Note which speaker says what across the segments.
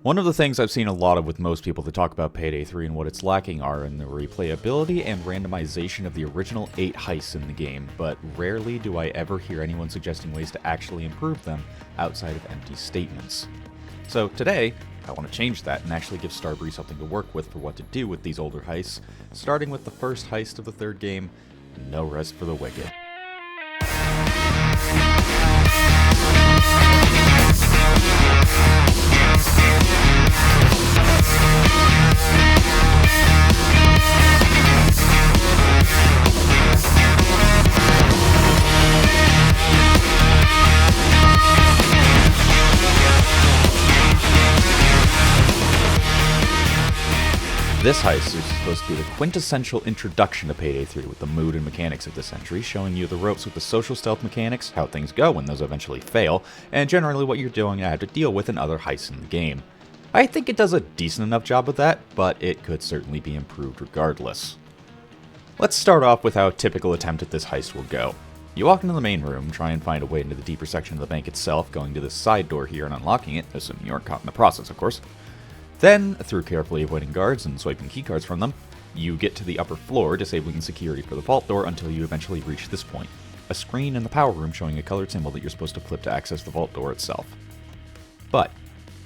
Speaker 1: One of the things I've seen a lot of with most people that talk about Payday 3 and what it's lacking are in the replayability and randomization of the original 8 heists in the game, but rarely do I ever hear anyone suggesting ways to actually improve them outside of empty statements. So today, I want to change that and actually give Starbreeze something to work with for what to do with these older heists, starting with the first heist of the third game, No Rest for the Wicked. This heist is supposed to be the quintessential introduction to Payday 3 with the mood and mechanics of this entry, showing you the ropes with the social stealth mechanics, how things go when those eventually fail, and generally what you're doing and how to deal with in other heists in the game. I think it does a decent enough job with that, but it could certainly be improved regardless. Let's start off with how a typical attempt at this heist will go. You walk into the main room, try and find a way into the deeper section of the bank itself, going to this side door here and unlocking it, assuming you aren't caught in the process, of course. Then, through carefully avoiding guards and swiping keycards from them, you get to the upper floor, disabling security for the vault door until you eventually reach this point. A screen in the power room showing a colored symbol that you're supposed to flip to access the vault door itself. But,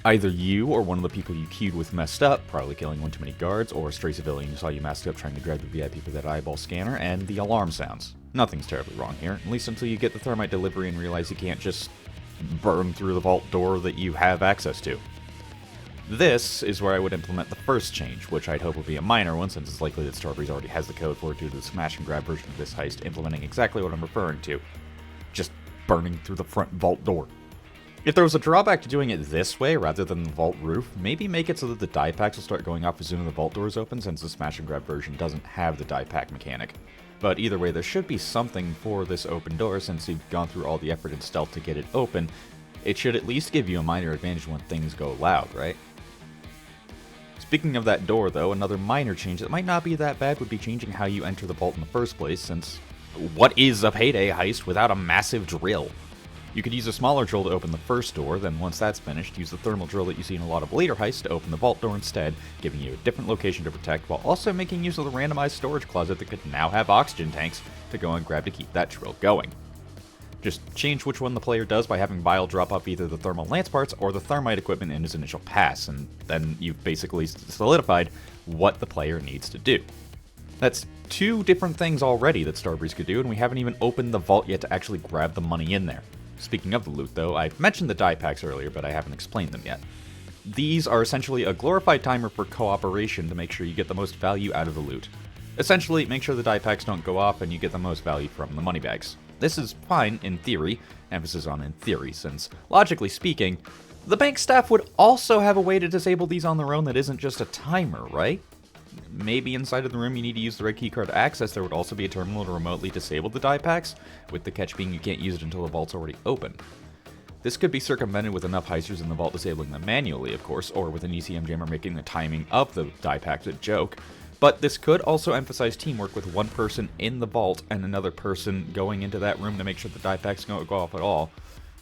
Speaker 1: either you or one of the people you queued with messed up, probably killing one too many guards, or a stray civilian who saw you masked up trying to grab the VIP with that eyeball scanner, and the alarm sounds. Nothing's terribly wrong here, at least until you get the Thermite delivery and realize you can't just burn through the vault door that you have access to. This is where I would implement the first change, which I'd hope would be a minor one since it's likely that Starbreeze already has the code for it due to the smash and grab version of this heist implementing exactly what I'm referring to. Just burning through the front vault door. If there was a drawback to doing it this way rather than the vault roof, maybe make it so that the die packs will start going off as soon as the vault door is open since the smash and grab version doesn't have the die pack mechanic. But either way, there should be something for this open door since you've gone through all the effort and stealth to get it open. It should at least give you a minor advantage when things go loud, right? Speaking of that door, though, another minor change that might not be that bad would be changing how you enter the vault in the first place, since what is a Payday heist without a massive drill? You could use a smaller drill to open the first door, then once that's finished, use the thermal drill that you see in a lot of later heists to open the vault door instead, giving you a different location to protect, while also making use of the randomized storage closet that could now have oxygen tanks to go and grab to keep that drill going. Just change which one the player does by having Bile drop off either the thermal lance parts or the Thermite equipment in his initial pass, and then you've basically solidified what the player needs to do. That's two different things already that Starbreeze could do, and we haven't even opened the vault yet to actually grab the money in there. Speaking of the loot, though, I mentioned the die packs earlier, but I haven't explained them yet. These are essentially a glorified timer for cooperation to make sure you get the most value out of the loot. Essentially, make sure the die packs don't go off and you get the most value from the money bags. This is fine in theory, emphasis on in theory, since, logically speaking, the bank staff would also have a way to disable these on their own that isn't just a timer, right? Maybe inside of the room you need to use the red keycard to access, there would also be a terminal to remotely disable the die packs, with the catch being you can't use it until the vault's already open. This could be circumvented with enough heisters in the vault disabling them manually, of course, or with an ECM jammer making the timing of the die packs a joke. But this could also emphasize teamwork with one person in the vault and another person going into that room to make sure the die packs don't go off at all,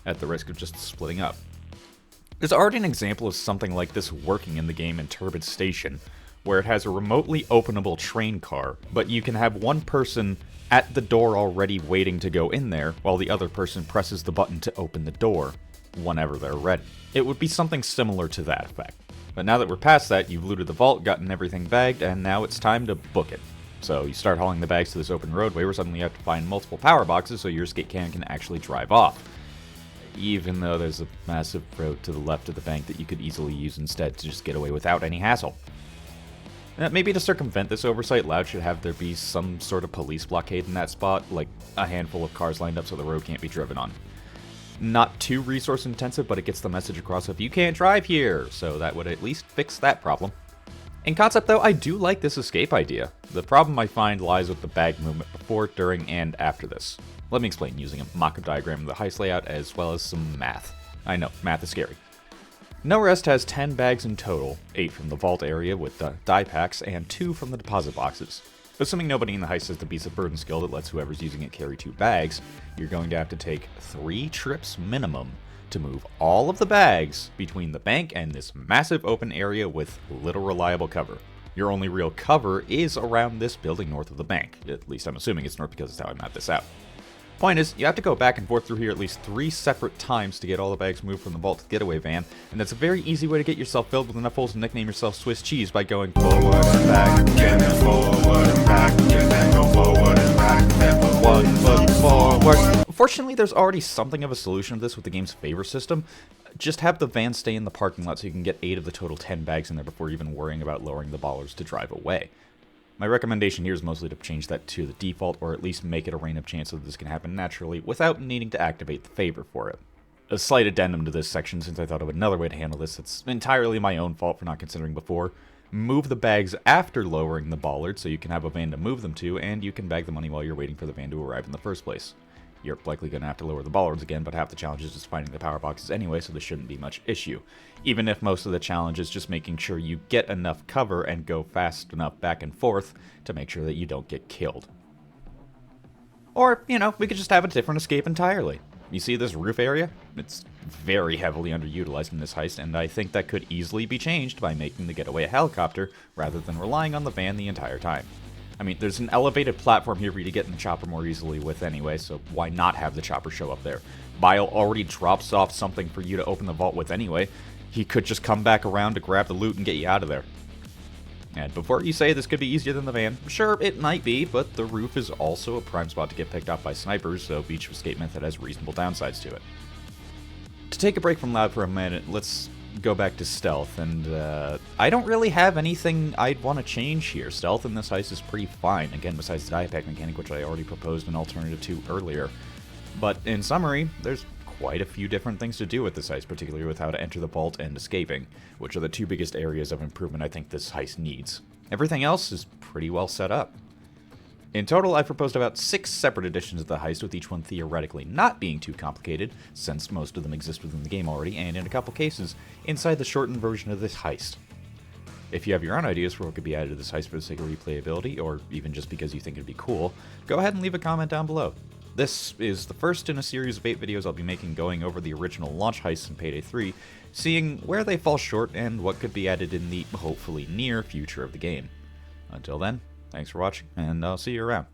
Speaker 1: at the risk of just splitting up. There's already an example of something like this working in the game in Turbid Station, where it has a remotely openable train car, but you can have one person at the door already waiting to go in there, while the other person presses the button to open the door whenever they're ready. It would be something similar to that effect. But now that we're past that, you've looted the vault, gotten everything bagged, and now it's time to book it. So you start hauling the bags to this open roadway where suddenly you have to find multiple power boxes so your escape can actually drive off. Even though there's a massive road to the left of the bank that you could easily use instead to just get away without any hassle. Maybe to circumvent this oversight, Loud should have there be some sort of police blockade in that spot, like a handful of cars lined up so the road can't be driven on. Not too resource intensive, but it gets the message across of you can't drive here, so that would at least fix that problem. In concept though, I do like this escape idea. The problem I find lies with the bag movement before, during, and after this. Let me explain using a mock-up diagram of the heist layout as well as some math. I know, math is scary. No Rest has 10 bags in total, 8 from the vault area with the die packs, and 2 from the deposit boxes. Assuming nobody in the heist has the Beast of Burden skill that lets whoever's using it carry 2 bags, you're going to have to take 3 trips minimum to move all of the bags between the bank and this massive open area with little reliable cover. Your only real cover is around this building north of the bank. At least I'm assuming it's north because that's how I mapped this out. Point is, you have to go back and forth through here at least 3 separate times to get all the bags moved from the vault to the getaway van, and that's a very easy way to get yourself filled with enough holes to nickname yourself Swiss cheese by going forward and back, and then forward and back, and then go forward and back, and put 1 foot forward. Fortunately, there's already something of a solution to this with the game's favor system. Just have the van stay in the parking lot so you can get 8 of the total 10 bags in there before even worrying about lowering the ballers to drive away. My recommendation here is mostly to change that to the default, or at least make it a random chance so that this can happen naturally without needing to activate the favor for it. A slight addendum to this section, since I thought of another way to handle this that's entirely my own fault for not considering before. Move the bags after lowering the bollard so you can have a van to move them to, and you can bag the money while you're waiting for the van to arrive in the first place. You're likely going to have to lower the bollards again, but half the challenge is just finding the power boxes anyway, so this shouldn't be much issue. Even if most of the challenge is just making sure you get enough cover and go fast enough back and forth to make sure that you don't get killed. Or, we could just have a different escape entirely. You see this roof area? It's very heavily underutilized in this heist, and I think that could easily be changed by making the getaway a helicopter rather than relying on the van the entire time. I mean, there's an elevated platform here for you to get in the chopper more easily with anyway, so why not have the chopper show up there? Bile already drops off something for you to open the vault with anyway. He could just come back around to grab the loot and get you out of there. And before you say this could be easier than the van, sure, it might be, but the roof is also a prime spot to get picked off by snipers, so each escape method has reasonable downsides to it. To take a break from loud for a minute, let's go back to stealth, and I don't really have anything I'd want to change here. Stealth in this heist is pretty fine, again, besides the die pack mechanic, which I already proposed an alternative to earlier. But in summary, there's quite a few different things to do with this heist, particularly with how to enter the vault and escaping, which are the 2 biggest areas of improvement I think this heist needs. Everything else is pretty well set up. In total, I've proposed about 6 separate editions of the heist, with each one theoretically not being too complicated, since most of them exist within the game already, and in a couple cases, inside the shortened version of this heist. If you have your own ideas for what could be added to this heist for the sake of replayability, or even just because you think it'd be cool, go ahead and leave a comment down below. This is the first in a series of 8 videos I'll be making going over the original launch heists in Payday 3, seeing where they fall short and what could be added in the hopefully near future of the game. Until then, thanks for watching, and I'll see you around.